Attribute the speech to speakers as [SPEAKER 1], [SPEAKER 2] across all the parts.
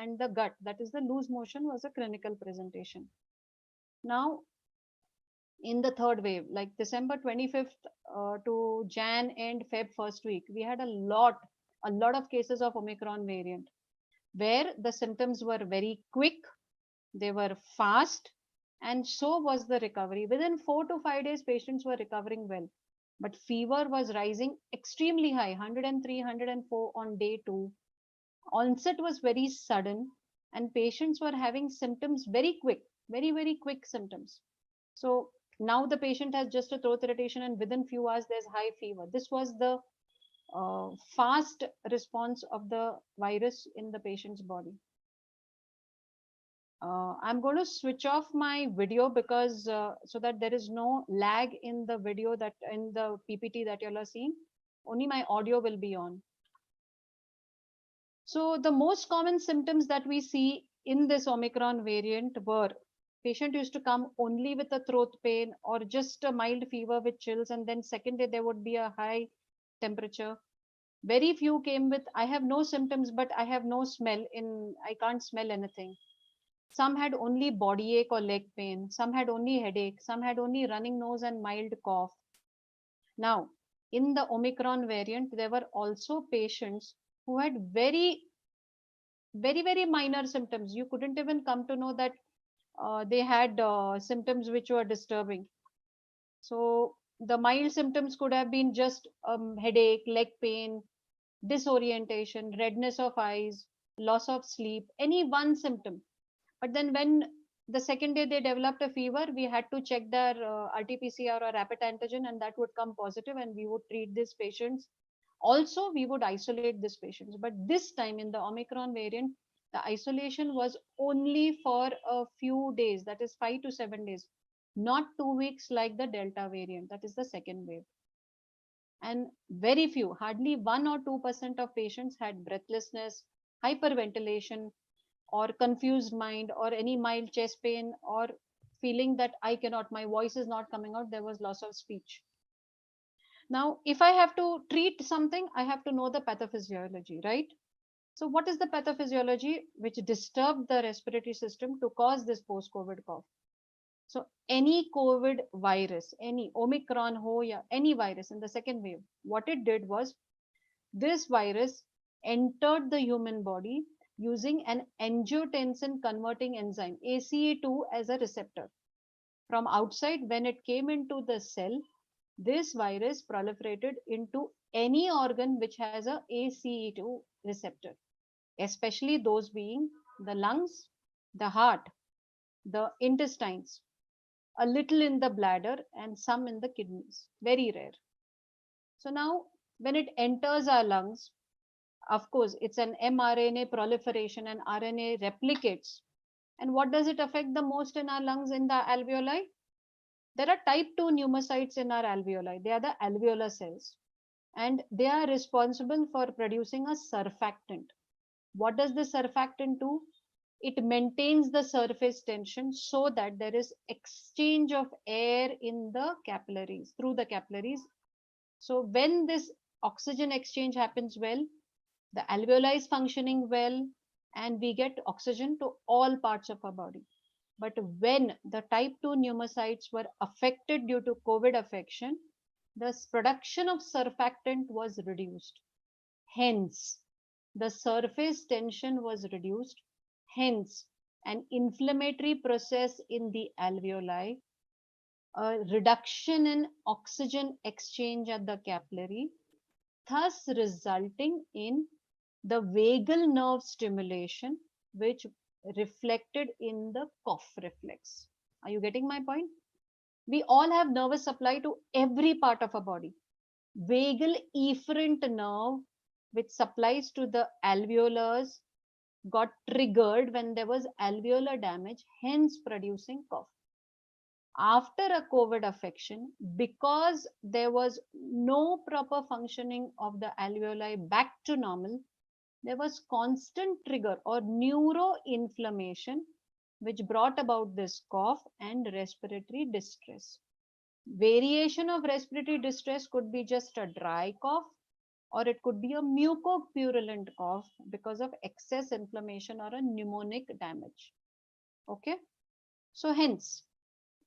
[SPEAKER 1] and the gut, that is the loose motion, was a clinical presentation. Now, in the third wave, like December 25th to Jan and Feb first week, we had a lot of cases of Omicron variant where the symptoms were very quick, they were fast, and so was the recovery. Within 4 to 5 days, patients were recovering well. But fever was rising extremely high, 103, 104 on day 2. Onset was very sudden, and patients were having symptoms very quick, very quick symptoms. So now the patient has just a throat irritation, and within few hours there's high fever. This was the fast response of the virus in the patient's body. I'm going to switch off my video because so that there is no lag in the video, that in the PPT that you are seeing. Only my audio will be on. So the most common symptoms that we see in this Omicron variant were patient used to come only with a throat pain or just a mild fever with chills, and then second day there would be a high temperature. Very few came with, I have no symptoms, but I have no smell, I can't smell anything. Some had only body ache or leg pain. Some had only headache. Some had only running nose and mild cough. Now, in the Omicron variant, there were also patients who had very minor symptoms. You couldn't even come to know that they had symptoms which were disturbing. So the mild symptoms could have been just headache, leg pain, disorientation, redness of eyes, loss of sleep, any one symptom. But then when the second day they developed a fever, we had to check their RT-PCR or rapid antigen, and that would come positive, and we would treat these patients. Also, we would isolate these patients. But this time in the Omicron variant, the isolation was only for a few days, that is 5 to 7 days, not 2 weeks like the Delta variant, that is the second wave. And very few, hardly 1 or 2% of patients had breathlessness, hyperventilation, or confused mind, or any mild chest pain, or feeling that my voice is not coming out. There was loss of speech. Now, if I have to treat something, I have to know the pathophysiology, right? So what is the pathophysiology which disturbed the respiratory system to cause this post-COVID cough? So any COVID virus, any Omicron ho, ya any virus in the second wave, what it did was, this virus entered the human body using an angiotensin converting enzyme, ACE2, as a receptor. From outside, when it came into the cell, this virus proliferated into any organ which has a ACE2 receptor, especially those being the lungs, the heart, the intestines, a little in the bladder, and some in the kidneys. Very rare. So now, when it enters our lungs, of course, it's an mRNA proliferation, and RNA replicates. And what does it affect the most in our lungs, in the alveoli? There are type 2 pneumocytes in our alveoli. They are the alveolar cells, and they are responsible for producing a surfactant. What does the surfactant do? It maintains the surface tension so that there is exchange of air in the capillaries, through the capillaries. So when this oxygen exchange happens well, the alveoli is functioning well, and we get oxygen to all parts of our body. But when the type 2 pneumocytes were affected due to COVID affection, the production of surfactant was reduced. Hence, the surface tension was reduced. Hence, an inflammatory process in the alveoli, a reduction in oxygen exchange at the capillary, thus resulting in the vagal nerve stimulation, which reflected in the cough reflex. Are you getting my point? We all have nervous supply to every part of our body. Vagal efferent nerve, which supplies to the alveolars, got triggered when there was alveolar damage, hence producing cough. After a COVID affection, because there was no proper functioning of the alveoli back to normal, there was constant trigger or neuroinflammation, which brought about this cough and respiratory distress. Variation of respiratory distress could be just a dry cough, or it could be a mucopurulent cough because of excess inflammation or a pneumonic damage. Okay. So hence,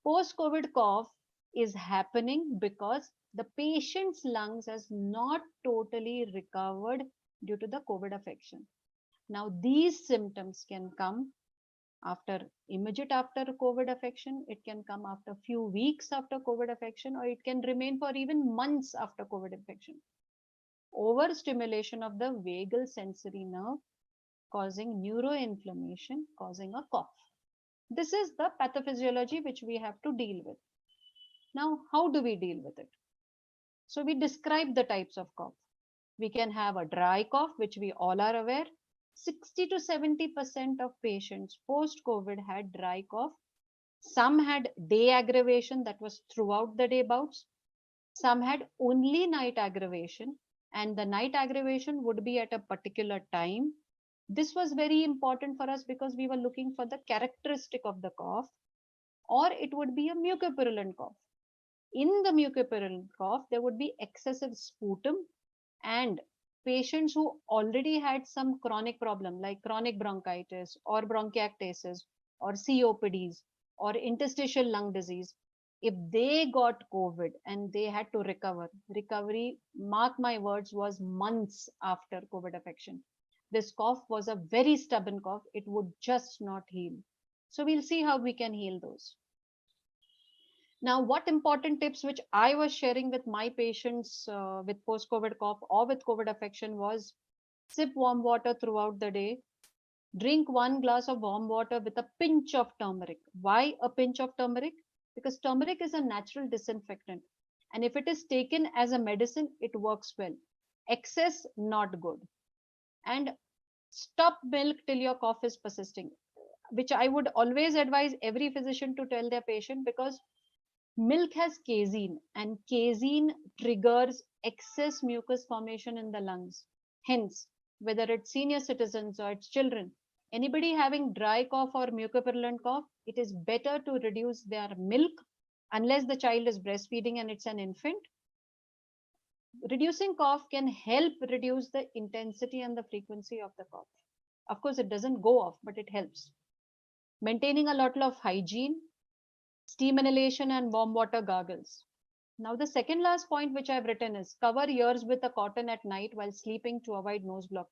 [SPEAKER 1] post-COVID cough is happening because the patient's lungs has not totally recovered due to the COVID affection. Now, these symptoms can come immediate after COVID affection. It can come after few weeks after COVID affection, or it can remain for even months after COVID infection. Overstimulation of the vagal sensory nerve causing neuroinflammation, causing a cough. This is the pathophysiology which we have to deal with. Now, how do we deal with it? So we describe the types of cough. We can have a dry cough, which we all are aware. 60 to 70% of patients post-COVID had dry cough. Some had day aggravation, that was throughout the day bouts. Some had only night aggravation, and the night aggravation would be at a particular time. This was very important for us because we were looking for the characteristic of the cough, or it would be a mucopurulent cough. In the mucopurulent cough, there would be excessive sputum, and patients who already had some chronic problem like chronic bronchitis or bronchiectasis or COPDs or interstitial lung disease, if they got COVID and they had to recovery, mark my words, was months after COVID affection. This cough was a very stubborn cough. It would just not heal. So we'll see how we can heal those. Now, what important tips which I was sharing with my patients with post-COVID cough or with COVID affection was sip warm water throughout the day. Drink 1 glass of warm water with a pinch of turmeric. Why a pinch of turmeric? Because turmeric is a natural disinfectant. And if it is taken as a medicine, it works well. Excess, not good. And stop milk till your cough is persisting, which I would always advise every physician to tell their patient, because milk has casein, and casein triggers excess mucus formation in the lungs. Hence, whether it's senior citizens or it's children, anybody having dry cough or mucopurulent cough, it is better to reduce their milk unless the child is breastfeeding and it's an infant. Reducing cough can help reduce the intensity and the frequency of the cough. Of course, it doesn't go off, but it helps. Maintaining a lot of hygiene, steam inhalation and warm water gargles. Now, the second last point which I've written is cover ears with a cotton at night while sleeping to avoid nose block.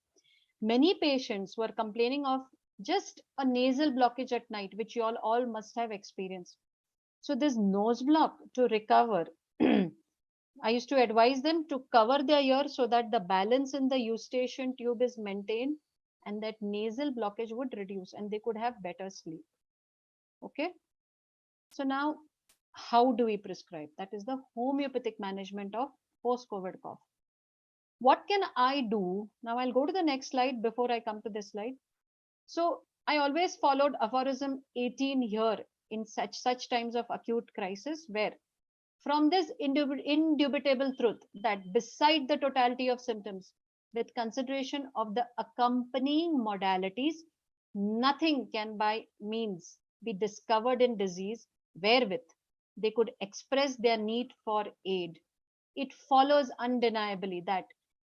[SPEAKER 1] Many patients were complaining of just a nasal blockage at night, which you all must have experienced. So this nose block, to recover, I used to advise them to cover their ears so that the balance in the eustachian tube is maintained and that nasal blockage would reduce and they could have better sleep. Okay. So now, how do we prescribe? That is the homeopathic management of post-COVID cough. What can I do? Now I'll go to the next slide before I come to this slide. So I always followed aphorism 18 here in such times of acute crisis, where from this indubitable truth that beside the totality of symptoms, with consideration of the accompanying modalities, nothing can by means be discovered in disease wherewith they could express their need for aid. It follows undeniably that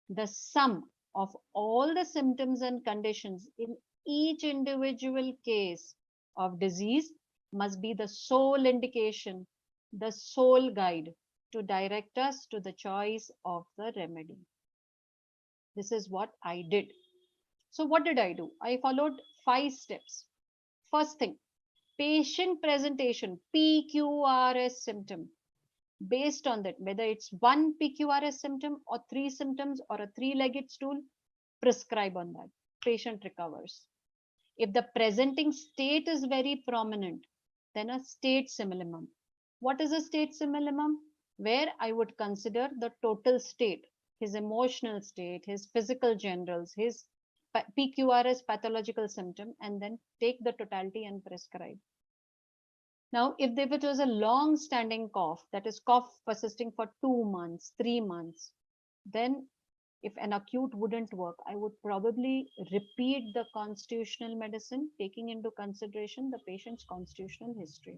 [SPEAKER 1] the sum of all the symptoms and conditions in each individual case of disease must be the sole indication, the sole guide to direct us to the choice of the remedy. This is what I did. So what did I do? I followed 5 steps. First thing, patient presentation, PQRS symptom. Based on that, whether it's 1 PQRS symptom or 3 symptoms or a 3-legged stool, prescribe on that. Patient recovers. If the presenting state is very prominent, then a state simillimum. What is a state simillimum? Where I would consider the total state, his emotional state, his physical generals, his PQRS pathological symptom, and then take the totality and prescribe. Now, if it was a long-standing cough, that is cough persisting for 2 months, 3 months, then if an acute wouldn't work, I would probably repeat the constitutional medicine, taking into consideration the patient's constitutional history.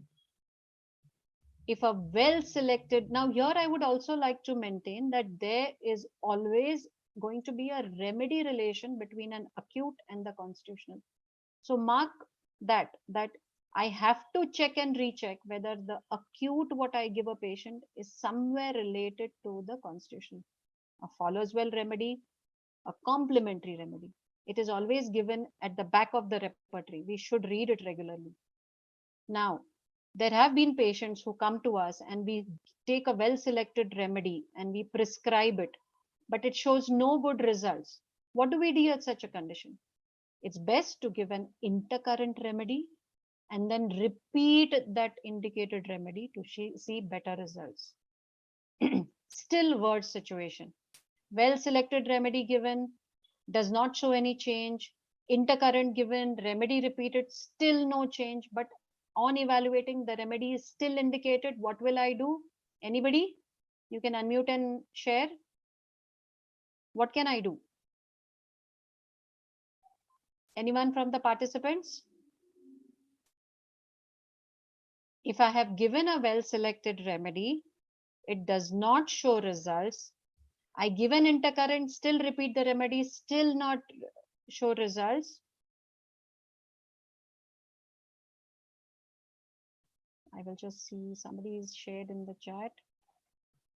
[SPEAKER 1] If a well-selected, now here I would also like to maintain that there is always going to be a remedy relation between an acute and the constitutional. So mark that I have to check and recheck whether the acute what I give a patient is somewhere related to the constitutional. A follows well remedy, a complementary remedy. It is always given at the back of the repertory. We should read it regularly. Now, there have been patients who come to us and we take a well selected remedy and we prescribe it, but it shows no good results. What do we do at such a condition? It's best to give an intercurrent remedy and then repeat that indicated remedy to see better results. Still worse situation. Well selected remedy given, does not show any change. Intercurrent given, remedy repeated, still no change. But on evaluating, the remedy is still indicated. What will I do? Anybody? You can unmute and share. What can I do? Anyone from the participants? If I have given a well selected remedy, it does not show results. I give an intercurrent, still repeat the remedy, still not show results. I will just see somebody is shared in the chat.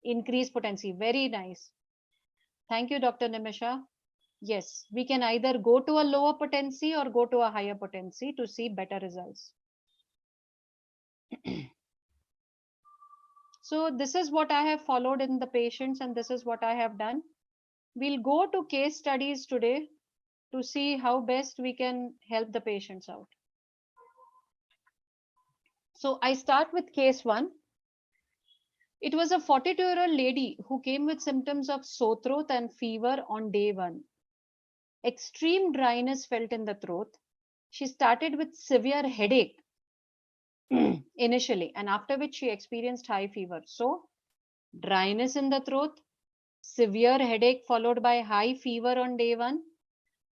[SPEAKER 1] Increase potency. Very nice. Thank you, Dr. Nimisha. Yes, we can either go to a lower potency or go to a higher potency to see better results. So this is what I have followed in the patients and this is what I have done. We'll go to case studies today to see how best we can help the patients out. So I start with case 1. It was a 42-year-old lady who came with symptoms of sore throat and fever on day 1. Extreme dryness felt in the throat. She started with severe headache initially, and after which she experienced high fever. So, dryness in the throat, severe headache followed by high fever on day 1.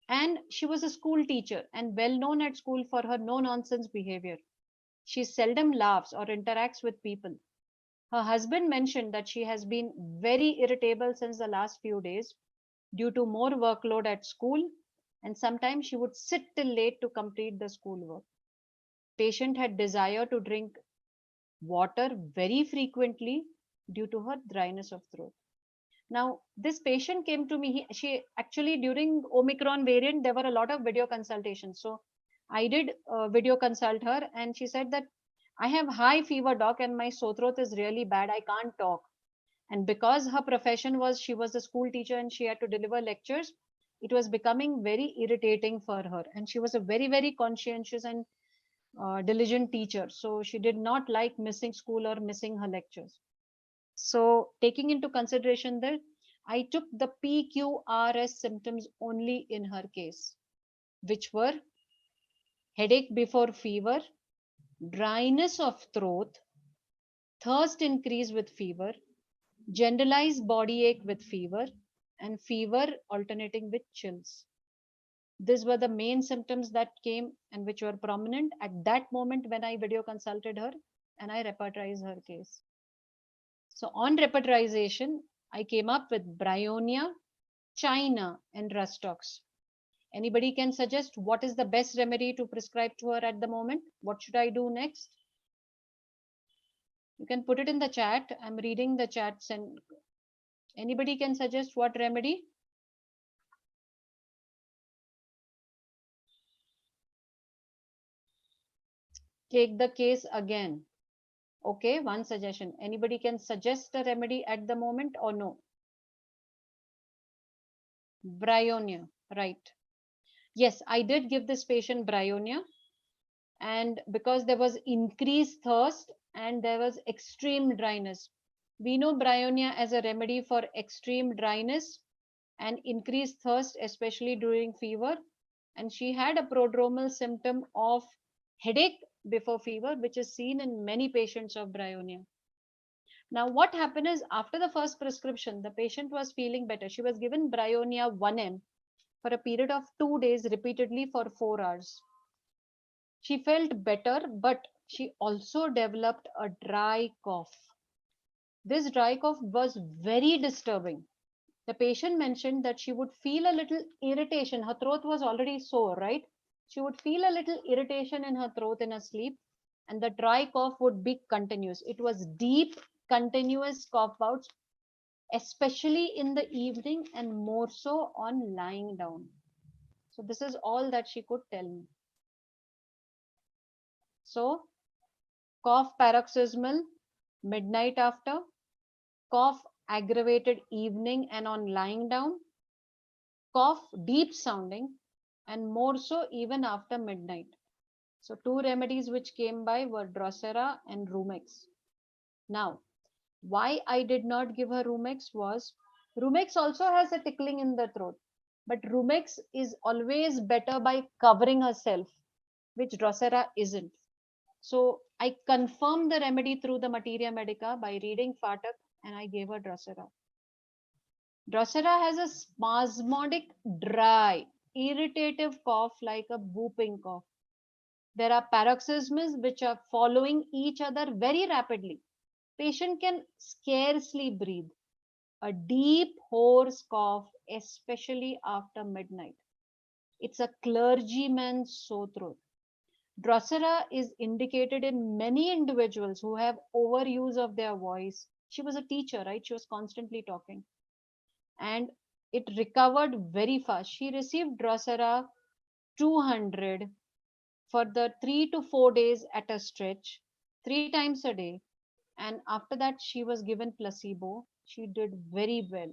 [SPEAKER 1] And she was a school teacher and well known at school for her no nonsense behavior. She seldom laughs or interacts with people. Her husband mentioned that she has been very irritable since the last few days due to more workload at school, and sometimes she would sit till late to complete the schoolwork. Patient had desire to drink water very frequently due to her dryness of throat. Now, this patient came to me, she actually during Omicron variant, there were a lot of video consultations. So I did video consult her and she said that I have high fever, doc, and my sore throat is really bad. I can't talk. And because her profession was, she was a school teacher and she had to deliver lectures, it was becoming very irritating for her. And she was a very, very conscientious and diligent teacher. So she did not like missing school or missing her lectures. So taking into consideration that, I took the PQRS symptoms only in her case, which were headache before fever, dryness of throat, thirst increase with fever, generalized body ache with fever, and fever alternating with chills. These were the main symptoms that came and which were prominent at that moment when I video consulted her and I repertorized her case. So on repertorization, I came up with bryonia, China, and rustox. Anybody can suggest what is the best remedy to prescribe to her at the moment? What should I do next? You can put it in the chat. I'm reading the chats and anybody can suggest what remedy? Take the case again. Okay, one suggestion. Anybody can suggest a remedy at the moment or no? Bryonia, right. Yes, I did give this patient bryonia. And because there was increased thirst and there was extreme dryness. We know bryonia as a remedy for extreme dryness and increased thirst, especially during fever. And she had a prodromal symptom of headache before fever, which is seen in many patients of bryonia. Now, what happened is after the first prescription, the patient was feeling better. She was given bryonia 1 mg for a period of 2 days repeatedly for 4 hours. She felt better, but she also developed a dry cough. This dry cough was very disturbing. The patient mentioned that she would feel a little irritation. Her throat was already sore, right? She would feel a little irritation in her throat in her sleep, and the dry cough would be continuous. It was deep, continuous cough bouts, especially in the evening and more so on lying down. So, this is all that she could tell me. So, cough paroxysmal, midnight after, cough aggravated evening and on lying down, cough deep sounding, and more so even after midnight. So, two remedies which came by were DROSERA and RUMEX. Now, why I did not give her RUMEX was RUMEX also has a tickling in the throat, but RUMEX is always better by covering herself, which DROSERA isn't. So I confirmed the remedy through the Materia Medica by reading Phatak, and I gave her DROSERA. DROSERA has a spasmodic, dry, irritative cough like a whooping cough. There are paroxysms which are following each other very rapidly. Patient can scarcely breathe. A deep, hoarse cough, especially after midnight. It's a clergyman's sore throat. DROSERA is indicated in many individuals who have overuse of their voice. She was a teacher, right? She was constantly talking. And it recovered very fast. She received DROSERA 200 for the 3 to 4 days at a stretch, 3 times a day. And after that, she was given placebo. She did very well.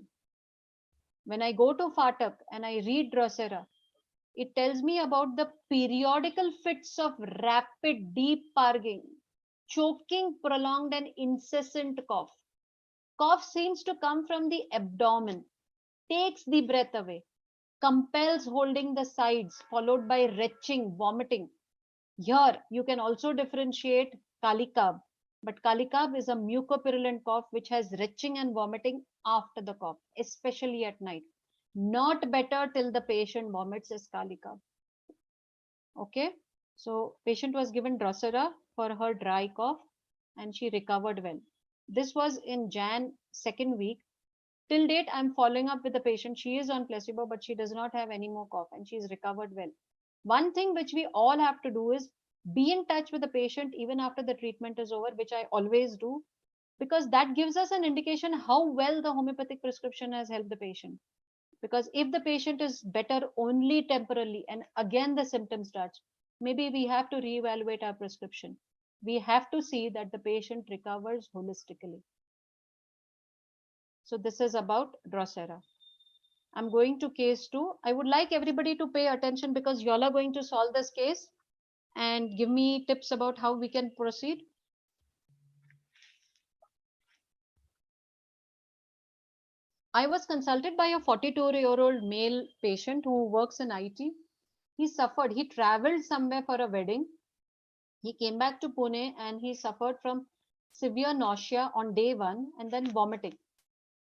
[SPEAKER 1] When I go to Phatak and I read DROSERA, it tells me about the periodical fits of rapid, deep purging, choking, prolonged, and incessant cough. Cough seems to come from the abdomen, takes the breath away, compels holding the sides, followed by retching, vomiting. Here, you can also differentiate kalikab, but kalikab is a mucopurulent cough which has retching and vomiting after the cough, especially at night. Not better till the patient vomits is kalikab. Okay, so patient was given DROSERA for her dry cough and she recovered well. This was in Jan second week. Till date, I'm following up with the patient. She is on placebo, but she does not have any more cough and she's recovered well. One thing which we all have to do is be in touch with the patient even after the treatment is over, which I always do, because that gives us an indication how well the homeopathic prescription has helped the patient. Because if the patient is better only temporarily and again the symptom starts, maybe we have to reevaluate our prescription. We have to see that the patient recovers holistically. So this is about DROSERA. I'm going to case 2. I would like everybody to pay attention because you all are going to solve this case and give me tips about how we can proceed. I was consulted by a 42-year-old male patient who works in IT. He traveled somewhere for a wedding. He came back to Pune and he suffered from severe nausea on day 1 and then vomiting.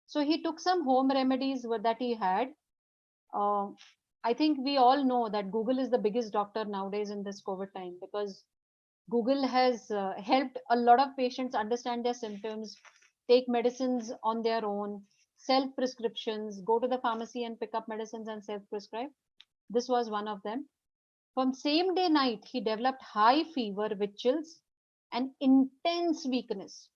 [SPEAKER 1] So he took some home remedies that he had. I think we all know that Google is the biggest doctor nowadays in this COVID time, because Google has helped a lot of patients understand their symptoms, take medicines on their own, self prescriptions, go to the pharmacy and pick up medicines and self prescribe. This was one of them. From same day night, he developed high fever with chills and intense weakness.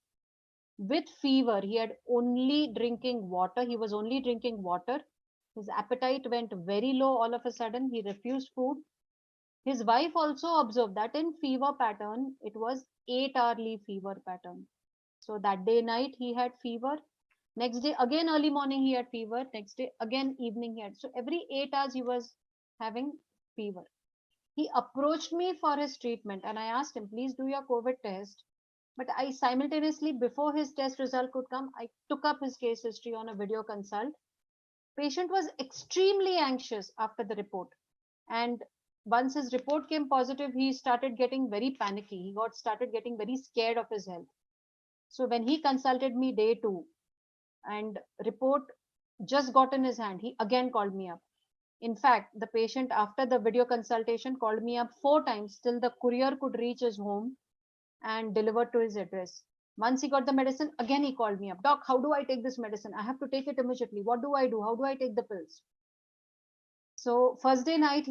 [SPEAKER 1] With fever, he had only drinking water. He was only drinking water. His appetite went very low all of a sudden. He refused food. His wife also observed that in fever pattern, it was 8-hourly fever pattern. So that day night he had fever. Next day again early morning he had fever. Next day again evening he had. So every 8 hours he was having fever. He approached me for his treatment and I asked him, please do your COVID test. But I simultaneously, before his test result could come, I took up his case history on a video consult. Patient was extremely anxious after the report. And once his report came positive, he started getting very panicky. He started getting very scared of his health. So when he consulted me day 2 and report just got in his hand, he again called me up. In fact, the patient after the video consultation called me up 4 times till the courier could reach his home and deliver to his address. Once he got the medicine, again he called me up. Doc, how do I take this medicine? I have to take it immediately. What do I do? How do I take the pills? So first day night,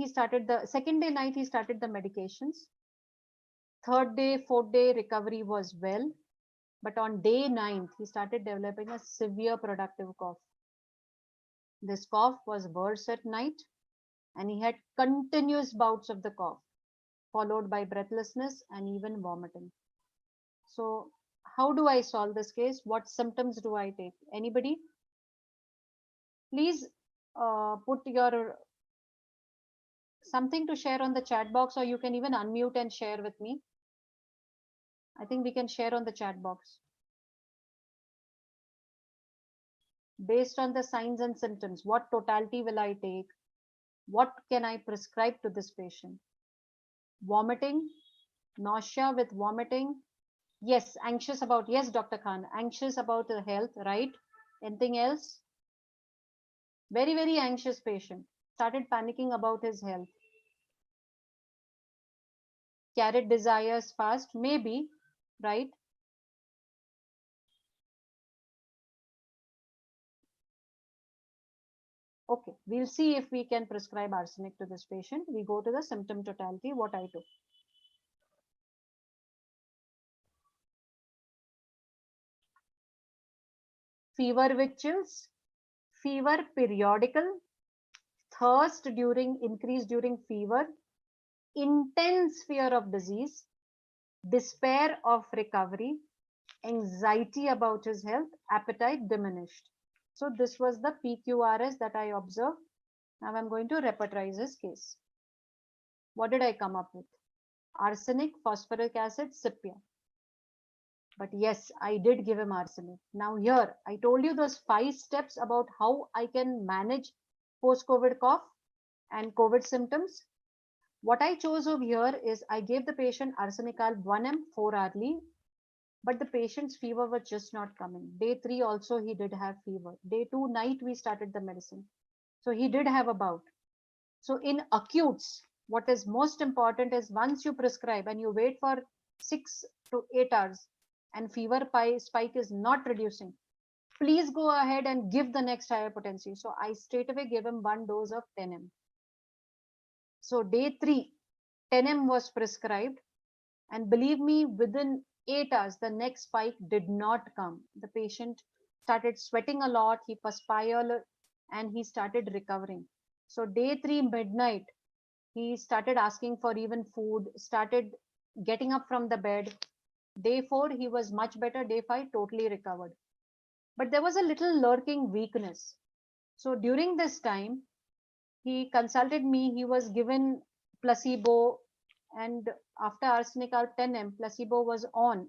[SPEAKER 1] second day night, he started the medications. Third day, fourth day, recovery was well. But on day 9th, he started developing a severe productive cough. This cough was worse at night, and he had continuous bouts of the cough, followed by breathlessness and even vomiting. So how do I solve this case? What symptoms do I take? Anybody? Please put your something to share on the chat box, or you can even unmute and share with me. I think we can share on the chat box. Based on the signs and symptoms, what totality will I take? What can I prescribe to this patient? Vomiting, nausea with vomiting. Yes, anxious about, yes, Dr. Khan, anxious about the health, right? Anything else? Very, very anxious patient. Started panicking about his health. Carried desires fast, maybe, right? Okay, we'll see if we can prescribe arsenic to this patient. We go to the symptom totality, what I took. Fever with chills, fever periodical, thirst increase during fever, intense fear of disease, despair of recovery, anxiety about his health, appetite diminished. So this was the PQRS that I observed. Now I'm going to repertorize his case. What did I come up with? Arsenic, phosphoric acid, SYMPTOM. But yes, I did give him arsenic. Now here, I told you those 5 steps about how I can manage post-COVID cough and COVID symptoms. What I chose over here is I gave the patient arsenic alb 1 m 4 hourly, but the patient's fever was just not coming. Day 3 also he did have fever. Day 2 night we started the medicine. So he did have a bout. So in acutes, what is most important is once you prescribe and you wait for 6 to 8 hours and fever spike is not reducing, please go ahead and give the next higher potency. So I straight away gave him 1 dose of 10 m. So day 3, 10 m was prescribed, and believe me, within 8 hours, the next spike did not come. The patient started sweating a lot, he perspired, and he started recovering. So day 3 midnight, he started asking for even food, started getting up from the bed. Day 4, he was much better. Day 5, totally recovered. But there was a little lurking weakness. So during this time, he consulted me. He was given placebo, and after arsenic alb 10 m, placebo was on.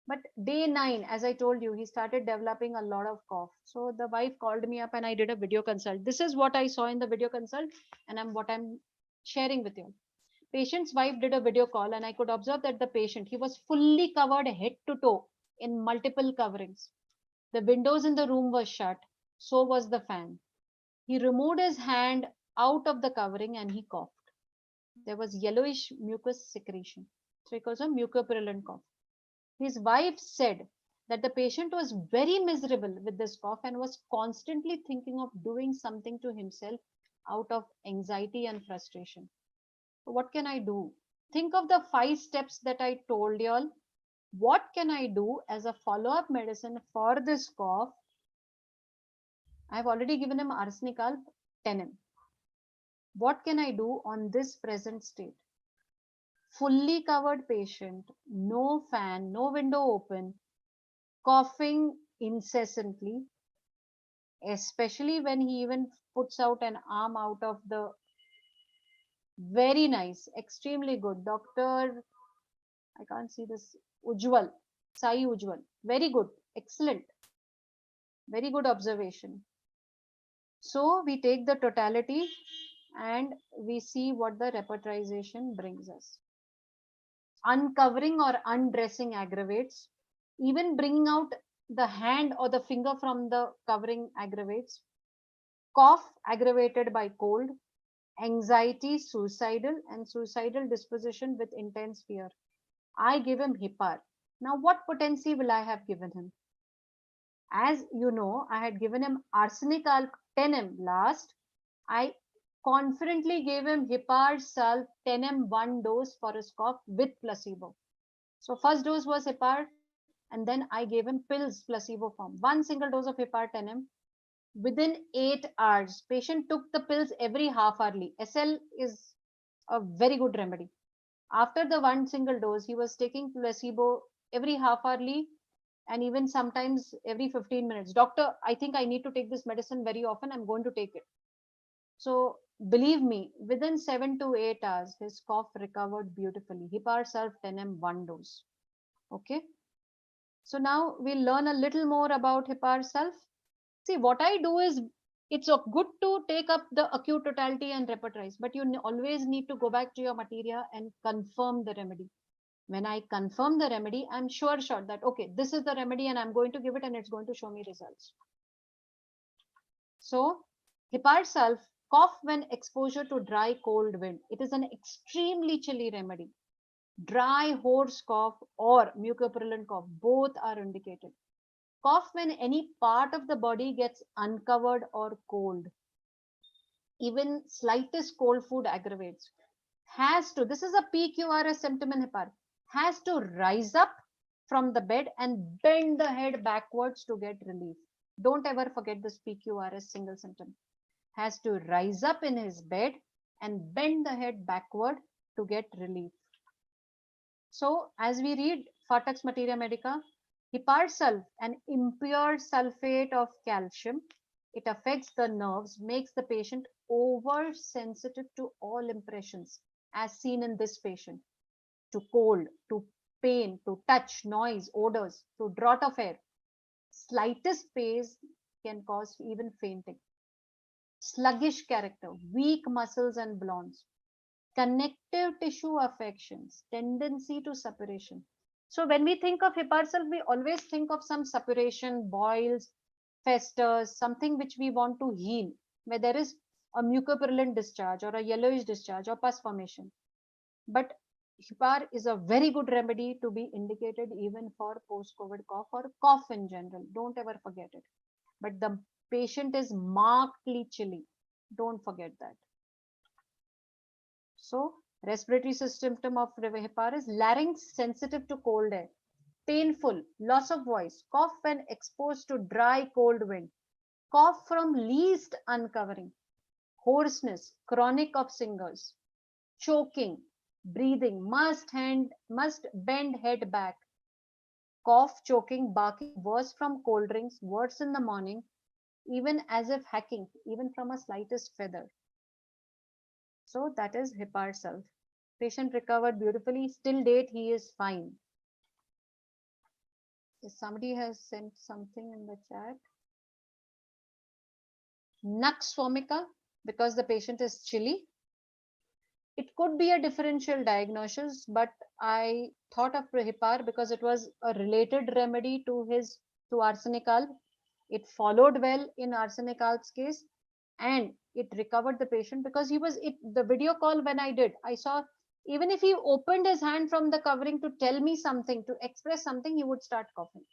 [SPEAKER 1] But day 9, as I told you, he started developing a lot of cough. So the wife called me up and I did a video consult. This is what I saw in the video consult, and what I'm sharing with you. Patient's wife did a video call, and I could observe that the patient, he was fully covered head to toe in multiple coverings. The windows in the room were shut. So was the fan. He removed his hand out of the covering and he coughed. There was yellowish mucus secretion. So it was a mucopurulent cough. His wife said that the patient was very miserable with this cough and was constantly thinking of doing something to himself out of anxiety and frustration. So what can I do? Think of the 5 steps that I told y'all. What can I do as a follow-up medicine for this cough? I've already given him arsenic alb 10 m. What can I do on this present state? Fully covered patient, no fan, no window open, coughing incessantly, especially when he even puts out an arm out of the. Very nice, extremely good. Doctor, I can't see this, Ujwal, Sai Ujwal. Very good, excellent. Very good observation. So we take the totality and we see what the repertorization brings us. Uncovering or undressing aggravates. Even bringing out the hand or the finger from the covering aggravates. Cough aggravated by cold. Anxiety, suicidal, and suicidal disposition with intense fear. I give him HEPAR. Now, what potency will I have given him? As you know, I had given him arsenic alk 10 m last. I confidently gave him HEPAR SULPH 10 m one dose for his cough with placebo. So first dose was HEPAR, and then I gave him pills placebo form. One single dose of HEPAR 10 m. Within 8 hours, patient took the pills every half hourly. SL is a very good remedy. After the one single dose, he was taking placebo every half hourly and even sometimes every 15 minutes. Doctor, I think I need to take this medicine very often. I'm going to take it. So believe me, within 7 to 8 hours, his cough recovered beautifully. HEPAR SULPH 10 m one dose. Okay. So now we'll learn a little more about HEPAR SULPH. See, what I do is, it's good to take up the acute totality and repertories, but you always need to go back to your materia and confirm the remedy. When I confirm the remedy, I'm sure that, okay, this is the remedy and I'm going to give it and it's going to show me results. So, HEPAR SULPH, cough when exposure to dry cold wind. It is an extremely chilly remedy. Dry, hoarse cough or mucopurulent cough, both are indicated. Cough when any part of the body gets uncovered or cold. Even slightest cold food aggravates. Has to, this is a PQRS symptom in HEPAR, has to rise up from the bed and bend the head backwards to get relief. Don't ever forget this PQRS single symptom. Has to rise up in his bed and bend the head backward to get relief. So as we read Fatak's Materia Medica, HEPAR SULPH, an impure sulfate of calcium, it affects the nerves, makes the patient oversensitive to all impressions, as seen in this patient, to cold, to pain, to touch, noise, odors, to draught of air. Slightest pace can cause even fainting. Sluggish character, weak muscles and bonds, connective tissue affections, tendency to suppuration. So when we think of HEPAR SULPH, we always think of some suppuration, boils, festers, something which we want to heal, where there is a mucopurulent discharge or a yellowish discharge or pus formation. But HEPAR is a very good remedy to be indicated even for post-COVID cough or cough in general. Don't ever forget it. But the patient is markedly chilly. Don't forget that. So, respiratory symptom of HEPAR is larynx sensitive to cold air, painful, loss of voice, cough when exposed to dry cold wind, cough from least uncovering, hoarseness, chronic of singers, choking, breathing, must bend head back, cough, choking, barking, worse from cold drinks, worse in the morning, even as if hacking, even from a slightest feather. So that is HEPAR SULPH. Patient recovered beautifully. Still date, he is fine. If somebody has sent something in the chat. Nux vomica, because the patient is chilly. It could be a differential diagnosis, but I thought of HEPAR because it was a related remedy to arsenic alb. It followed well in arsenic alb's case, and it recovered the patient because the video call when I did, I saw even if he opened his hand from the covering to tell me something, to express something, he would start coughing.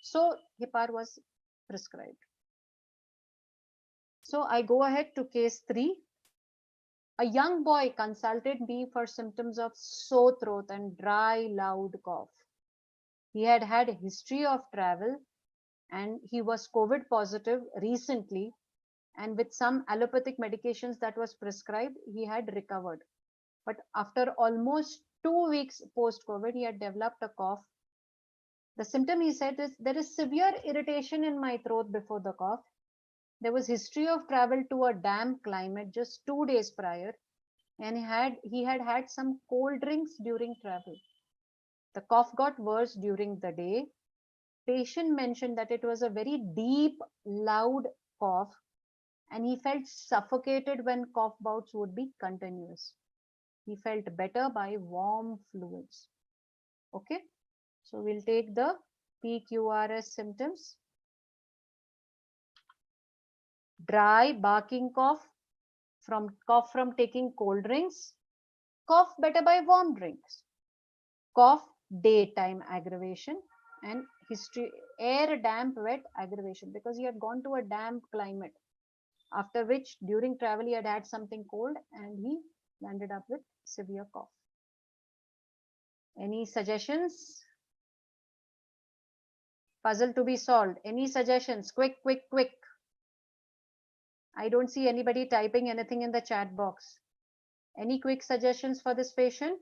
[SPEAKER 1] So HEPAR was prescribed. So I go ahead to case 3. A young boy consulted me for symptoms of sore throat and dry, loud cough. He had had a history of travel and he was COVID positive recently, and with some allopathic medications that was prescribed, he had recovered. But after almost 2 weeks post-COVID, he had developed a cough. The symptom, he said, is there is severe irritation in my throat before the cough. There was history of travel to a damp climate just 2 days prior, and he had had some cold drinks during travel. The cough got worse during the day. Patient mentioned that it was a very deep, loud cough, and he felt suffocated when cough bouts would be continuous. He felt better by warm fluids. Okay, so we'll take the PQRS symptoms. Dry, barking cough from taking cold drinks. Cough better by warm drinks. Cough daytime aggravation, and history air damp wet aggravation, because he had gone to a damp climate, after which during travel he had had something cold and he landed up with severe cough. Any suggestions? Puzzle to be solved. Any suggestions? Quick, quick, quick. I don't see anybody typing anything in the chat box. Any quick suggestions for this patient?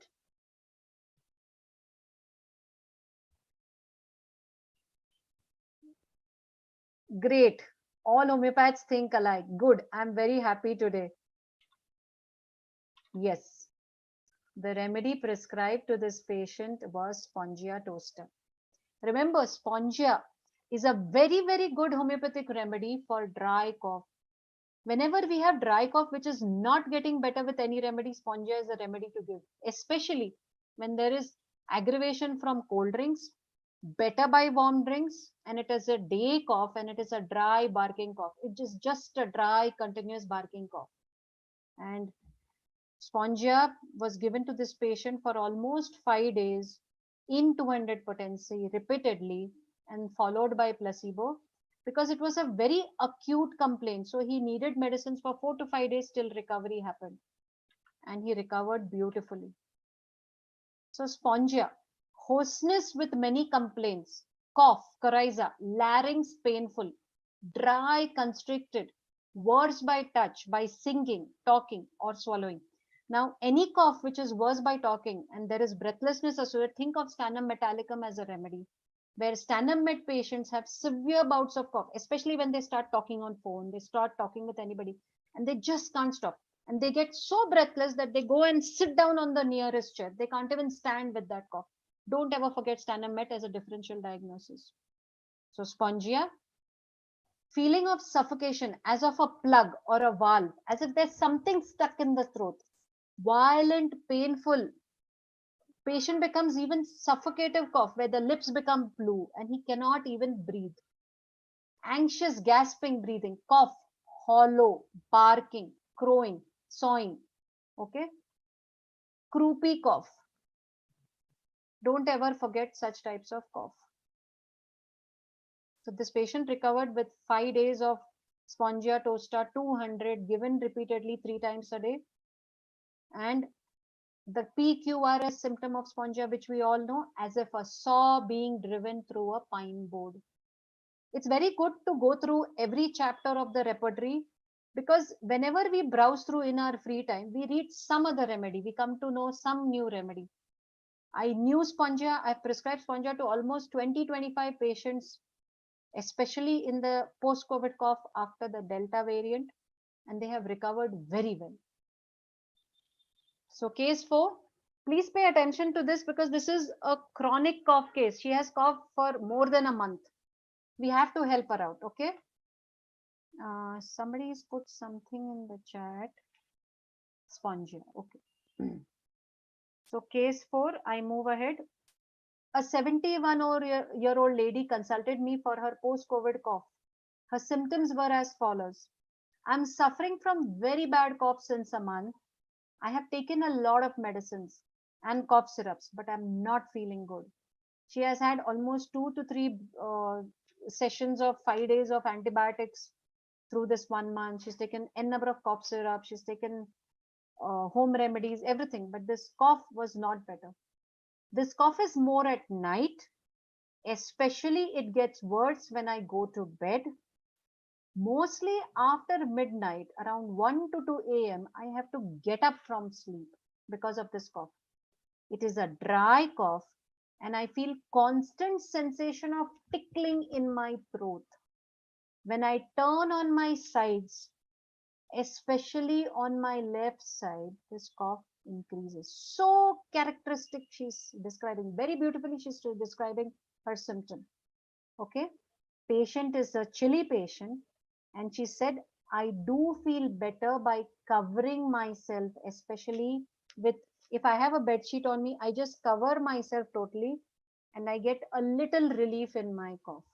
[SPEAKER 1] Great. All homeopaths think alike. Good. I'm very happy today. Yes. The remedy prescribed to this patient was Spongia toaster. Remember, Spongia is a very, very good homeopathic remedy for dry cough. Whenever we have dry cough which is not getting better with any remedy, Spongia is a remedy to give, especially when there is aggravation from cold drinks, better by warm drinks, and it is a day cough and it is a dry barking cough. It is just a dry continuous barking cough. And Spongia was given to this patient for almost 5 days in 200 potency repeatedly and followed by placebo, because it was a very acute complaint. So he needed medicines for 4 to 5 days till recovery happened. And he recovered beautifully. So Spongia, hoarseness with many complaints, cough, coryza, larynx painful, dry, constricted, worse by touch, by singing, talking, or swallowing. Now, any cough which is worse by talking and there is breathlessness associated, think of stannum metallicum as a remedy, where stannum met patients have severe bouts of cough, especially when they start talking on phone, they start talking with anybody, and they just can't stop. And they get so breathless that they go and sit down on the nearest chair. They can't even stand with that cough. Don't ever forget stannum met as a differential diagnosis. So Spongia, feeling of suffocation as of a plug or a valve, as if there's something stuck in the throat, violent, painful. Patient becomes even suffocative cough where the lips become blue and he cannot even breathe. Anxious, gasping breathing, cough, hollow, barking, crowing, sawing. Okay. Croupy cough. Don't ever forget such types of cough. So this patient recovered with 5 days of Spongia tosta 200 given repeatedly 3 times a day. And the PQRS symptom of Spongia, which we all know, as if a saw being driven through a pine board. It's very good to go through every chapter of the repertory, because whenever we browse through in our free time, we read some other remedy. We come to know some new remedy. I knew Spongia. I've prescribed Spongia to almost 20-25 patients, especially in the post-COVID cough after the Delta variant, and they have recovered very well. So case 4, please pay attention to this because this is a chronic cough case. She has coughed for more than a month. We have to help her out, okay? Somebody's put something in the chat. Spongia, okay. So case 4, I move ahead. A 71-year-old lady consulted me for her post-COVID cough. Her symptoms were as follows. I'm suffering from very bad cough since a month. I have taken a lot of medicines and cough syrups, but I'm not feeling good. She has had almost 2 to 3 sessions of 5 days of antibiotics through this 1 month. She's taken n number of cough syrups. She's taken home remedies, everything, but this cough was not better. This cough is more at night, especially it gets worse when I go to bed. Mostly after midnight, around 1 to 2 a.m., I have to get up from sleep because of this cough. It is a dry cough and I feel constant sensation of tickling in my throat. When I turn on my sides, especially on my left side, this cough increases. So characteristic, she's describing very beautifully. She's describing her symptom. Okay. Patient is a chilly patient. And she said, I do feel better by covering myself, especially with, if I have a bed sheet on me, I just cover myself totally and I get a little relief in my cough.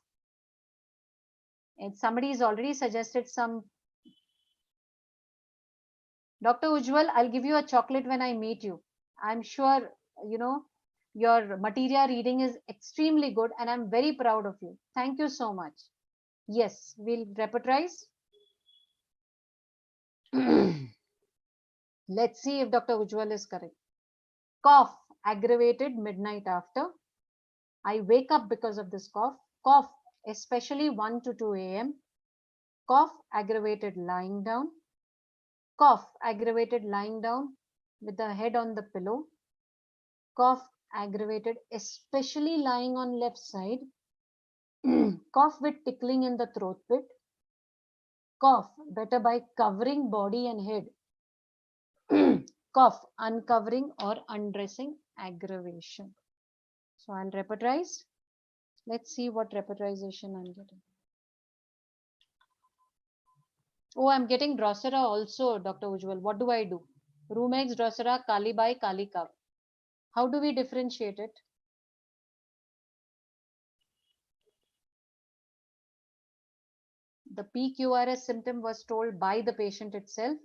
[SPEAKER 1] And somebody has already suggested some. Dr. Ujjwal, I'll give you a chocolate when I meet you. I'm sure, you know, Your materia reading is extremely good and I'm very proud of you. Thank you so much. Yes, we'll repetize. Let's see if Dr. Ujjwal is correct. Cough, aggravated midnight after. I wake up because of this cough. Cough, especially 1 to 2 a.m. Cough, aggravated lying down. Cough, aggravated lying down with the head on the pillow. Cough, aggravated, especially lying on left side. Cough with tickling in the throat pit. Cough, better by covering body and head. Cough, uncovering or undressing, aggravation. So I'll repetize. Let's see what repetization I'm getting. Oh, I'm getting DROSERA also, Dr. Ujjwal. What do I do? RUMEX, DROSERA, Kali Bai, Kali Kav. How do we differentiate it? The PQRS symptom was told by the patient itself.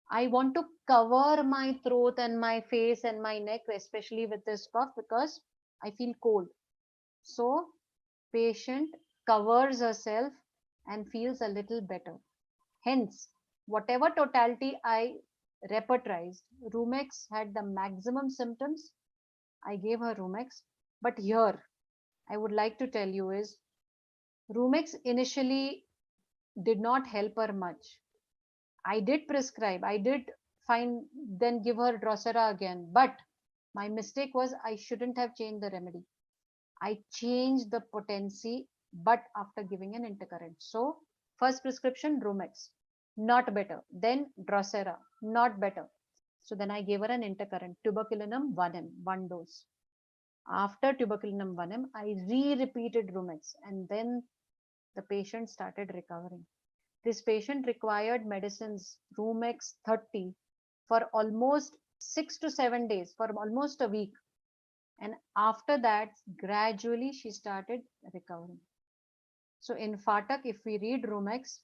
[SPEAKER 1] I want to cover my throat and my face and my neck, especially with this cough, because I feel cold. So patient covers herself and feels a little better. Hence, whatever totality I repertorized, RUMEX had the maximum symptoms. I gave her RUMEX. But here, I would like to tell you is, RUMEX initially did not help her much. I did prescribe, I did find, then give her DROSERA again. But my mistake was I shouldn't have changed the remedy. I changed the potency, but after giving an intercurrent. So first prescription, RUMEX, not better. Then DROSERA, not better. So then I gave her an intercurrent, tuberculinum 1M, 1 dose. After tuberculinum 1M, I repeated RUMEX, and then the patient started recovering. This patient required medicines, RUMEX 30, for almost 6 to 7 days, for almost a week. And after that, gradually she started recovering. So in FATAK, if we read RUMEX,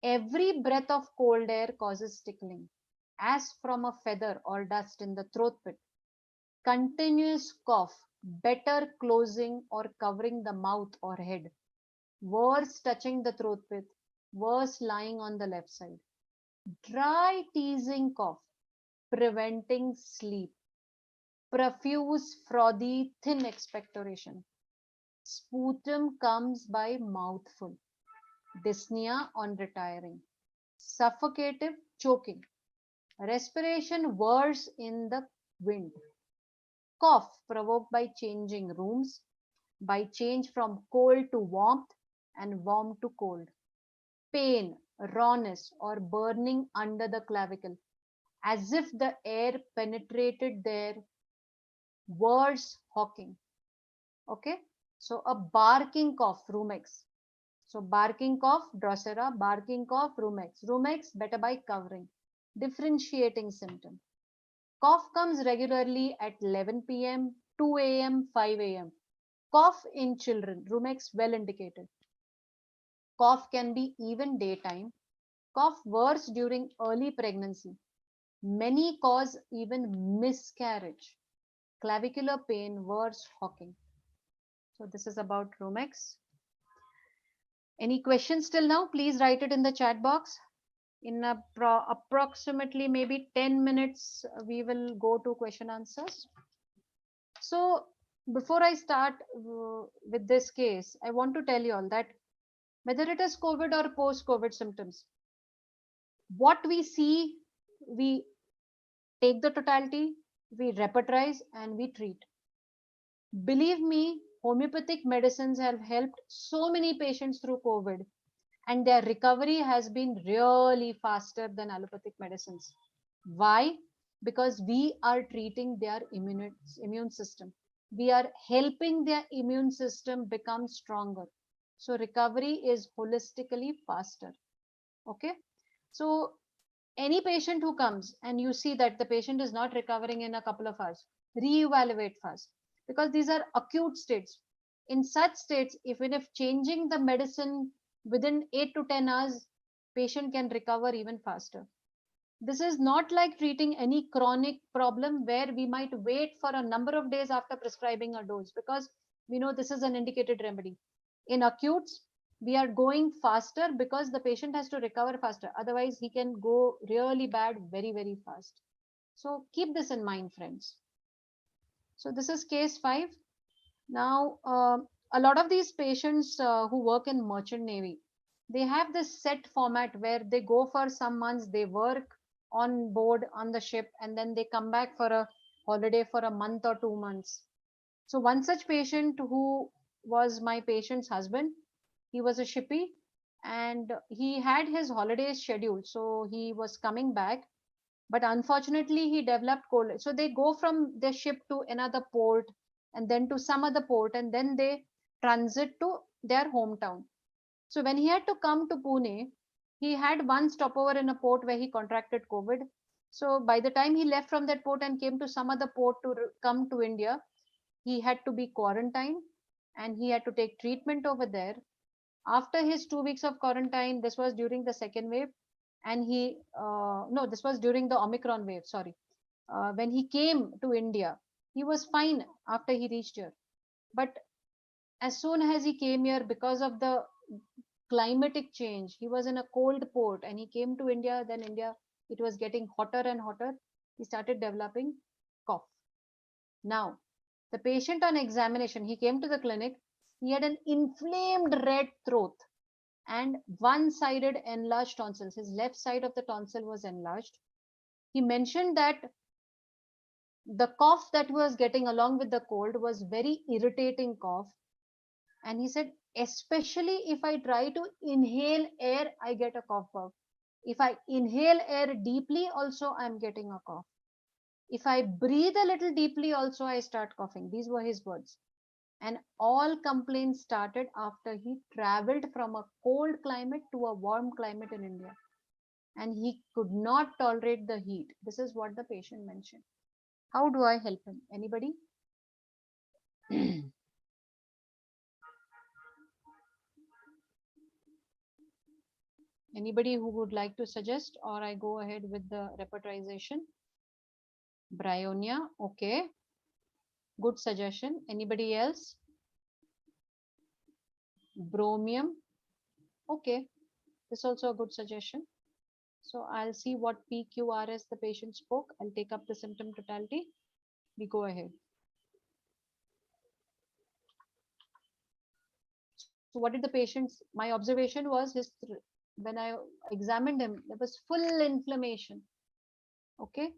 [SPEAKER 1] every breath of cold air causes tickling, as from a feather or dust in the throat pit. Continuous cough, better closing or covering the mouth or head. Worse touching the throat pit, worse lying on the left side. Dry teasing cough, preventing sleep. Profuse, frothy, thin expectoration. Sputum comes by mouthful. Dyspnea on retiring. Suffocative, choking. Respiration worse in the wind. Cough provoked by changing rooms, by change from cold to warmth and warm to cold. Pain, rawness or burning under the clavicle, as if the air penetrated there. Worse, hawking. Okay, so a barking cough, RUMEX. So barking cough, DROSERA, barking cough, RUMEX. RUMEX better by covering. Differentiating symptom. Cough comes regularly at 11 p.m., 2 a.m., 5 a.m. Cough in children, RUMEX well indicated. Cough can be even daytime. Cough worse during early pregnancy. Many cause even miscarriage. Clavicular pain, worse, hawking. So this is about RUMEX. Any questions till now? Please write it in the chat box. In approximately maybe 10 minutes, we will go to question answers. So before I start with this case, I want to tell you all that whether it is COVID or post-COVID symptoms, what we see, we take the totality, we repertorize and we treat. Believe me, homeopathic medicines have helped so many patients through COVID, and their recovery has been really faster than allopathic medicines. Why? Because we are treating their immune system. We are helping their immune system become stronger. So recovery is holistically faster. Okay. So any patient who comes and you see that the patient is not recovering in a couple of hours, reevaluate fast, because these are acute states. In such states, even if changing the medicine within 8 to 10 hours, patient can recover even faster. This is not like treating any chronic problem where we might wait for a number of days after prescribing a dose, because we know this is an indicated remedy. In acutes, we are going faster because the patient has to recover faster. Otherwise, he can go really bad very, very fast. So keep this in mind, friends. So this is case 5. Now, a lot of these patients who work in merchant navy, they have this set format where they go for some months, they work on board on the ship, and then they come back for a holiday for a month or 2 months. So one such patient who was my patient's husband, he was a shippy and he had his holidays scheduled. So he was coming back, but unfortunately he developed cold. So they go from their ship to another port and then to some other port, and then they transit to their hometown. So when he had to come to Pune, he had one stopover in a port where he contracted COVID. So by the time he left from that port and came to some other port to come to India, he had to be quarantined and he had to take treatment over there. After his 2 weeks of quarantine, this was during the second wave, and no, this was during the Omicron wave, sorry. When he came to India, he was fine after he reached here. But as soon as he came here, because of the climatic change, he was in a cold port and he came to India, then India, it was getting hotter and hotter. He started developing cough. Now, the patient on examination, he came to the clinic, he had an inflamed red throat and one-sided enlarged tonsils. His left side of the tonsil was enlarged. He mentioned that the cough that he was getting along with the cold was very irritating cough. And he said, especially if I try to inhale air, I get a cough bout. If I inhale air deeply, also I'm getting a cough. If I breathe a little deeply, also I start coughing. These were his words. And all complaints started after he traveled from a cold climate to a warm climate in India. And he could not tolerate the heat. This is what the patient mentioned. How do I help him? Anybody? Anybody who would like to suggest, or I go ahead with the repertorization? Bryonia, okay. Good suggestion. Anybody else? Bromium, okay. This is also a good suggestion. So I'll see what PQRS the patient spoke. I'll take up the symptom totality. We go ahead. So what did the patient's, my observation was when I examined him, there was full inflammation. Okay.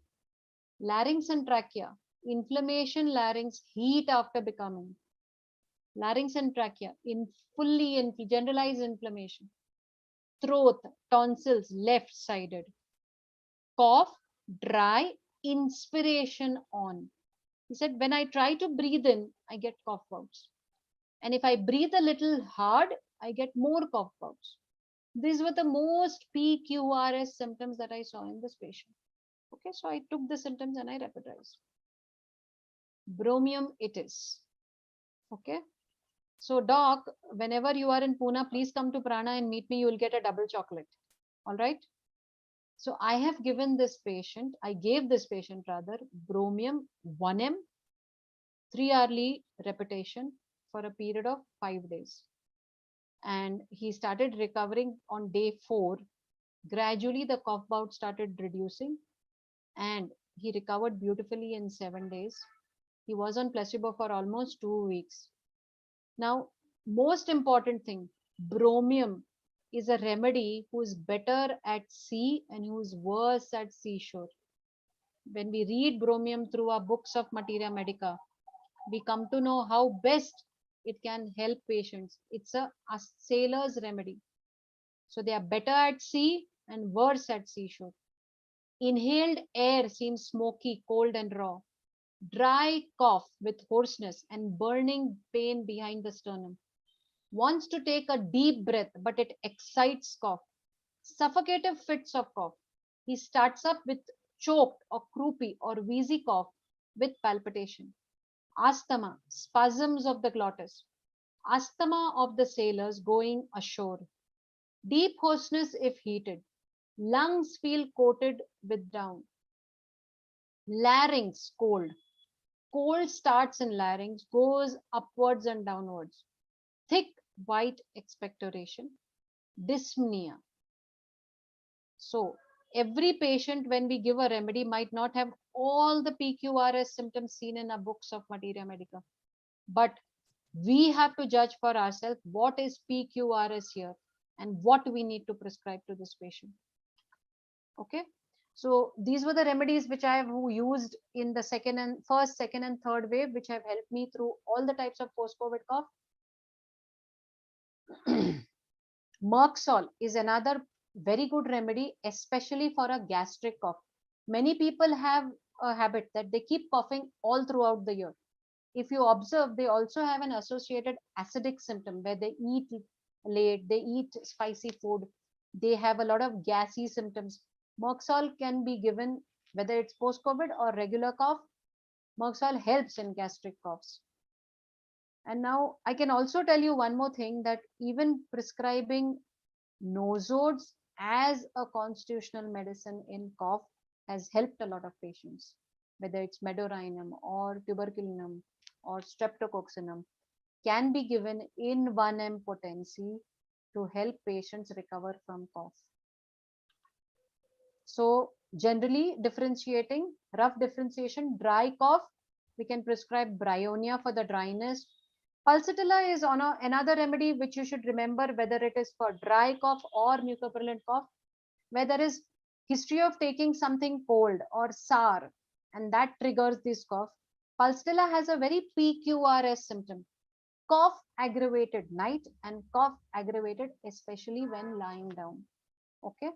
[SPEAKER 1] Larynx and trachea, inflammation, larynx, heat after becoming. Larynx and trachea, generalized inflammation. Throat, tonsils, left-sided. Cough, dry, inspiration on. He said, when I try to breathe in, I get cough bouts. And if I breathe a little hard, I get more cough bouts. These were the most PQRS symptoms that I saw in this patient. Okay, so I took the symptoms and I repertorized. Bromium it is. Okay. So doc, whenever you are in Pune, please come to Prana and meet me. You will get a double chocolate. All right. So I have given this patient, I gave this patient rather, bromium 1 m, 3-hourly repetition for a period of 5 days. And he started recovering on day 4. Gradually, the cough bout started reducing and he recovered beautifully in 7 days. He was on placebo for almost 2 weeks. Now, most important thing, bromium is a remedy who is better at sea and who is worse at seashore. When we read bromium through our books of materia medica, we come to know how best it can help patients. It's a sailor's remedy. So they are better at sea and worse at seashore. Inhaled air seems smoky, cold and raw. Dry cough with hoarseness and burning pain behind the sternum. Wants to take a deep breath, but it excites cough. Suffocative fits of cough. He starts up with choked or croupy or wheezy cough with palpitation. Asthma, spasms of the glottis. Asthma of the sailors going ashore. Deep hoarseness if heated. Lungs feel coated with down. Larynx cold. Cold starts in larynx, goes upwards and downwards. Thick white expectoration. Dyspnea. So every patient, when we give a remedy, might not have all the PQRS symptoms seen in our books of Materia Medica. But we have to judge for ourselves what is PQRS here and what we need to prescribe to this patient. Okay. So these were the remedies which I have used in the first, second, and third wave, which have helped me through all the types of post-COVID cough. Merxol is another very good remedy, especially for a gastric cough. Many people have a habit that they keep coughing all throughout the year. If you observe, they also have an associated acidic symptom where they eat late, they eat spicy food, they have a lot of gassy symptoms. Merxol can be given whether it's post-COVID or regular cough. Merxol helps in gastric coughs. And now I can also tell you one more thing, that even prescribing nosodes as a constitutional medicine in cough has helped a lot of patients, whether it's medorinum or tuberculinum or streptococcinum, can be given in 1 m potency to help patients recover from cough. So generally differentiating, rough differentiation, dry cough, we can prescribe bryonia for the dryness. Pulsatilla is on another remedy which you should remember, whether it is for dry cough or mucopurulent cough, where there is history of taking something cold or sour, and that triggers this cough. Pulsatilla has a very PQRS symptom. Cough aggravated night and cough aggravated especially when lying down. Okay.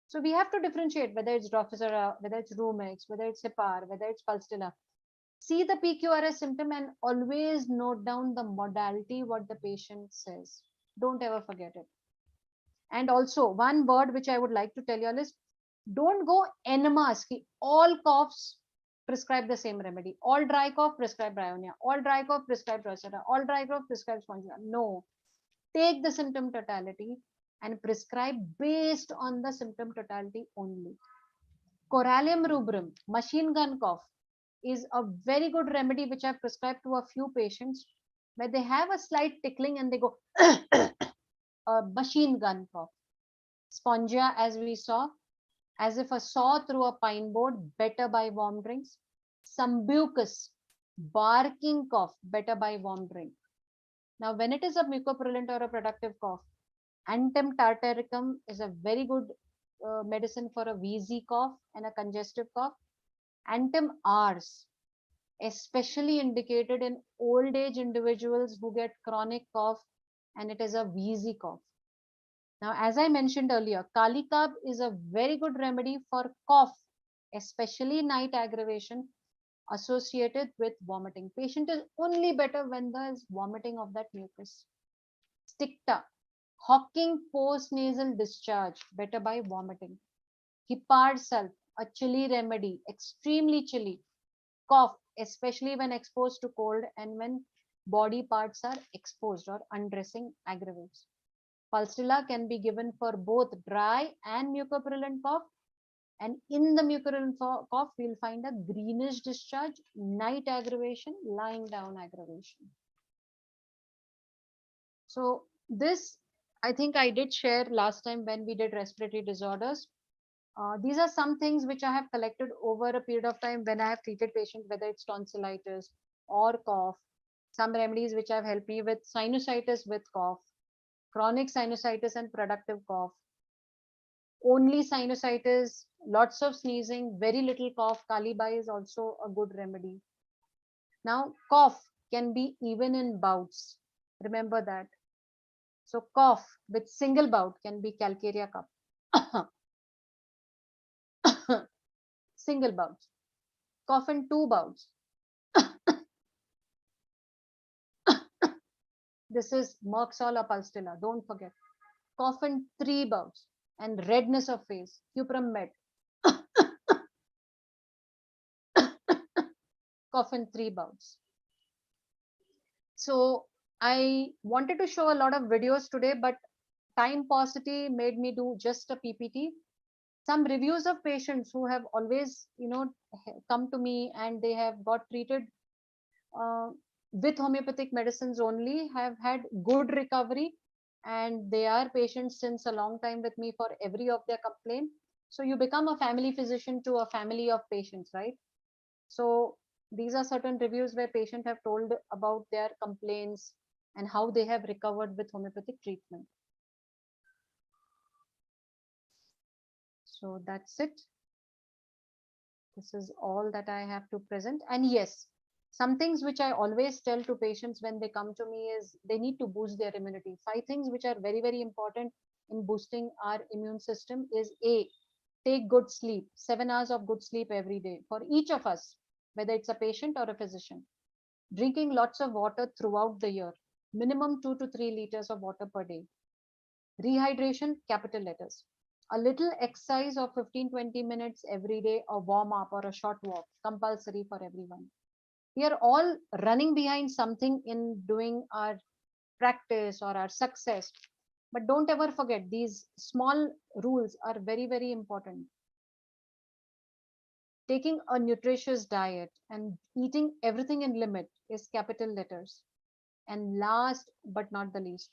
[SPEAKER 1] So we have to differentiate whether it's DROSERA, whether it's RUMEX, whether it's HEPAR, whether it's Pulsatilla. See the PQRS symptom and always note down the modality, what the patient says. Don't ever forget it. And also one word which I would like to tell you all is, don't go en masse. All coughs prescribe the same remedy. All dry cough prescribe bryonia. All dry cough prescribe DROSERA. All dry cough prescribe SPONGIA. No. Take the symptom totality and prescribe based on the symptom totality only. Corallium rubrum, machine gun cough, is a very good remedy which I've prescribed to a few patients where they have a slight tickling and they go a machine gun cough. Spongia, as we saw, as if a saw through a pine board, better by warm drinks. Sambucus, barking cough, better by warm drink. Now, when it is a mucopurulent or a productive cough, Antem tartaricum is a very good medicine for a wheezy cough and a congestive cough. Antem Ars, especially indicated in old age individuals who get chronic cough and it is a wheezy cough. Now, as I mentioned earlier, Kalikab is a very good remedy for cough, especially night aggravation associated with vomiting. Patient is only better when there is vomiting of that mucus. Sticta, hawking post-nasal discharge, better by vomiting. HEPAR sulph, a chilly remedy, extremely chilly. Cough, especially when exposed to cold and when body parts are exposed or undressing aggravates. Pulsatilla can be given for both dry and mucopurulent cough. And in the mucopurulent cough, we'll find a greenish discharge, night aggravation, lying down aggravation. So this, I think I did share last time when we did respiratory disorders. These are some things which I have collected over a period of time when I have treated patients, whether it's tonsillitis or cough. Some remedies which have helped me with sinusitis with cough, chronic sinusitis and productive cough. Only sinusitis, lots of sneezing, very little cough. Kalibai is also a good remedy. Now, cough can be even in bouts. Remember that. So, cough with single bout can be Calcarea cough. Single bouts. Cough in 2 bouts. This is Merxol or Pulsatilla. Don't forget. Cough in 3 bouts and redness of face. Cuprum Med. Cough in 3 bouts. So I wanted to show a lot of videos today, but time paucity made me do just a PPT. Some reviews of patients who have always, come to me and they have got treated uh, with homeopathic medicines only, have had good recovery, and they are patients since a long time with me for every of their complaint. So you become a family physician to a family of patients, right? So these are certain reviews where patients have told about their complaints and how they have recovered with homeopathic treatment. So that's it. This is all that I have to present. And yes, some things which I always tell to patients when they come to me is they need to boost their immunity. 5 things which are very, very important in boosting our immune system is A, take good sleep, 7 hours of good sleep every day for each of us, whether it's a patient or a physician. Drinking lots of water throughout the year, minimum 2 to 3 liters of water per day. Rehydration, capital letters. A little exercise of 15-20 minutes every day, a warm up or a short walk, compulsory for everyone. We are all running behind something in doing our practice or our success. But don't ever forget, these small rules are very, very important. Taking a nutritious diet and eating everything in limit is capital letters. And last but not the least,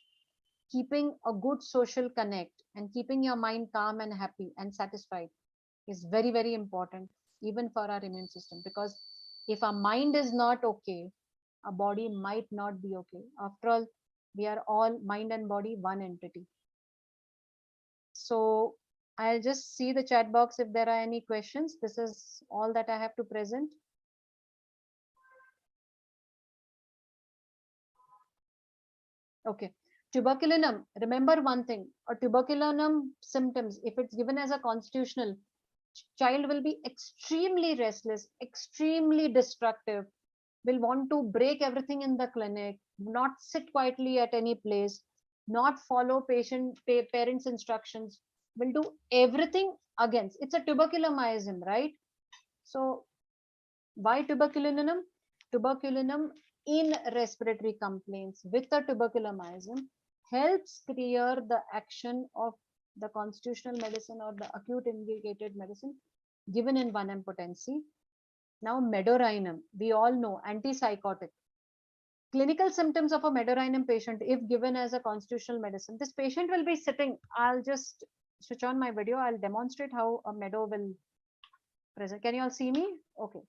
[SPEAKER 1] keeping a good social connect and keeping your mind calm and happy and satisfied is very, very important, even for our immune system. Because if our mind is not okay, our body might not be okay. After all, we are all mind and body one entity. So I'll just see the chat box if there are any questions. This is all that I have to present. Okay. Tuberculinum, remember one thing, a tuberculinum symptoms, if it's given as a constitutional, child will be extremely restless, extremely destructive, will want to break everything in the clinic, not sit quietly at any place, not follow parents' instructions, will do everything against. It's a tuberculomism, right? So why tuberculinum? Tuberculinum in respiratory complaints with the tuberculomism helps clear the action of the constitutional medicine or the acute indicated medicine given in 1M potency. Now, medorinum, we all know, antipsychotic. Clinical symptoms of a medorinum patient, if given as a constitutional medicine, this patient will be sitting. I'll just switch on my video. I'll demonstrate how a medo will present. Can you all see me? Okay.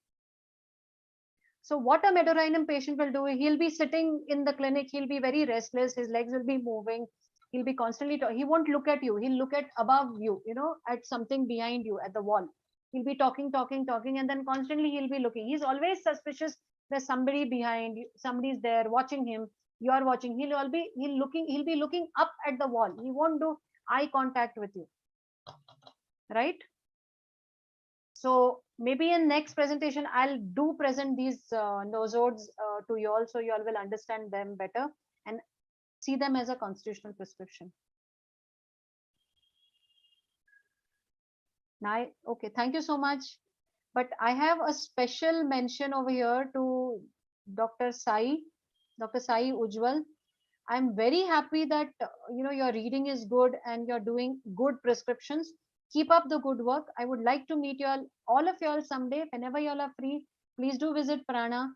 [SPEAKER 1] So what a medorinum patient will do, he'll be sitting in the clinic, he'll be very restless, his legs will be moving, he'll be constantly, he won't look at you, he'll look at above you, at something behind you, at the wall. He'll be talking, and then constantly he'll be looking. He's always suspicious there's somebody behind you, somebody's there watching him, you're watching. He'll be looking up at the wall. He won't do eye contact with you, right? So maybe in next presentation, I'll do present these nosodes to you all, so you all will understand them better and see them as a constitutional prescription. Now, okay, thank you so much. But I have a special mention over here to Dr. Sai Ujwal. I'm very happy that your reading is good and you're doing good prescriptions. Keep up the good work. I would like to meet all of you all someday. Whenever you all are free, please do visit Prana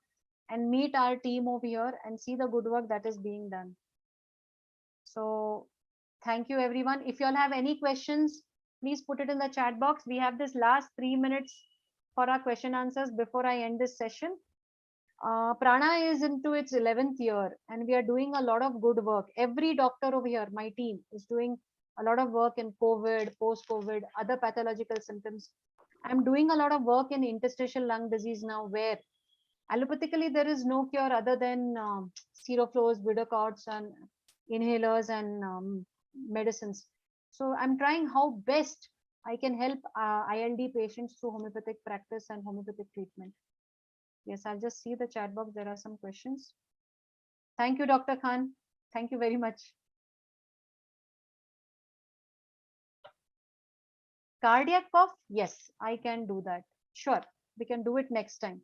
[SPEAKER 1] and meet our team over here and see the good work that is being done. So thank you everyone. If you all have any questions, please put it in the chat box. We have this last 3 minutes for our question answers before I end this session. Prana is into its 11th year and we are doing a lot of good work. Every doctor over here, my team, is doing a lot of work in COVID, post-COVID, other pathological symptoms. I'm doing a lot of work in interstitial lung disease now, where allopathically there is no cure other than seroflows, Vidocords, and inhalers and medicines. So I'm trying how best I can help ILD patients through homeopathic practice and homeopathic treatment. Yes, I'll just see the chat box. There are some questions. Thank you, Dr. Khan. Thank you very much. Cardiac cough? Yes, I can do that. Sure, we can do it next time.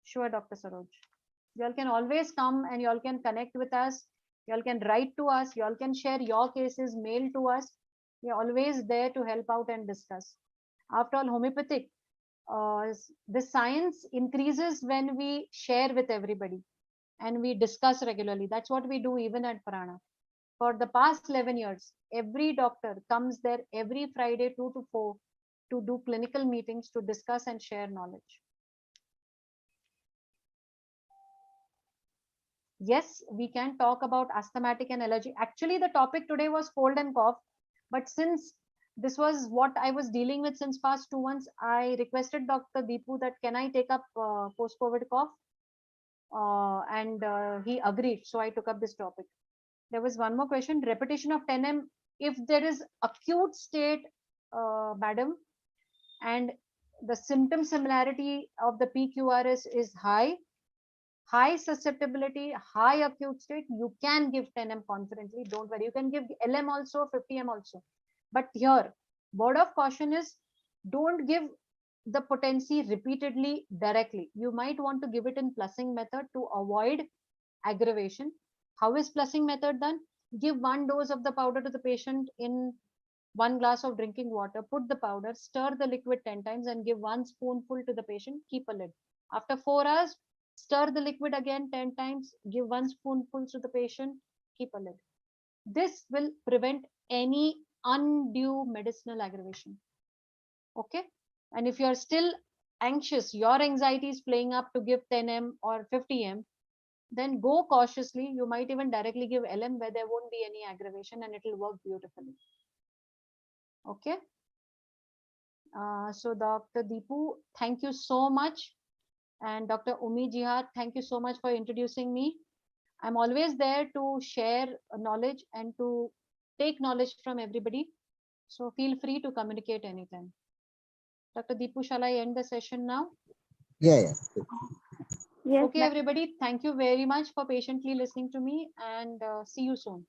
[SPEAKER 1] Sure, Dr. Saroj. You all can always come and you all can connect with us. You all can write to us. You all can share your cases, mail to us. We are always there to help out and discuss. After all, homeopathic, the science increases when we share with everybody and we discuss regularly. That's what we do even at Prana. For the past 11 years, every doctor comes there every Friday 2 to 4 to do clinical meetings to discuss and share knowledge. Yes, we can talk about asthmatic and allergy. Actually, the topic today was cold and cough, but since this was what I was dealing with since past 2 months, I requested Dr. Deepu that can I take up post-COVID cough? And he agreed. So I took up this topic. There was one more question, repetition of 10M. If there is acute state, madam, and the symptom similarity of the PQRS is high susceptibility, high acute state, you can give 10M confidently. Don't worry. You can give LM also, 50M also. But here, word of caution is don't give the potency repeatedly directly. You might want to give it in plussing method to avoid aggravation. How is plussing method done? Give 1 dose of the powder to the patient in 1 glass of drinking water, put the powder, stir the liquid 10 times and give 1 spoonful to the patient, keep a lid. After 4 hours, stir the liquid again 10 times, give 1 spoonful to the patient, keep a lid. This will prevent any undue medicinal aggravation. Okay. And if you're still anxious, your anxiety is playing up to give 10M or 50M, then go cautiously. You might even directly give LM where there won't be any aggravation and it will work beautifully. Okay. So Dr. Deepu, thank you so much. And Dr. Umi Jihad, thank you so much for introducing me. I'm always there to share knowledge and to take knowledge from everybody. So feel free to communicate anytime. Dr. Deepu, shall I end the session now?
[SPEAKER 2] Yeah.
[SPEAKER 3] Yes,
[SPEAKER 1] okay, everybody. Thank you very much for patiently listening to me and see you soon.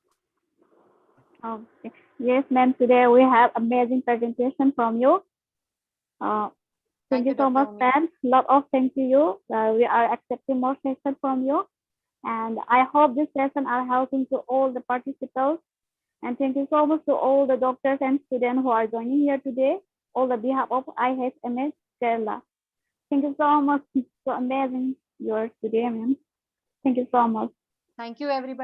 [SPEAKER 3] okay. Yes, ma'am. Today we have amazing presentation from you. Thank you so much, ma'am. Lot of thank you. We are accepting more sessions from you. And I hope this session are helping to all the participants. And thank you so much to all the doctors and students who are joining here today, all the behalf of IHMS Kerala. Thank you so much. So amazing yours today, ma'am. Thank you so much.
[SPEAKER 1] Thank you, everybody.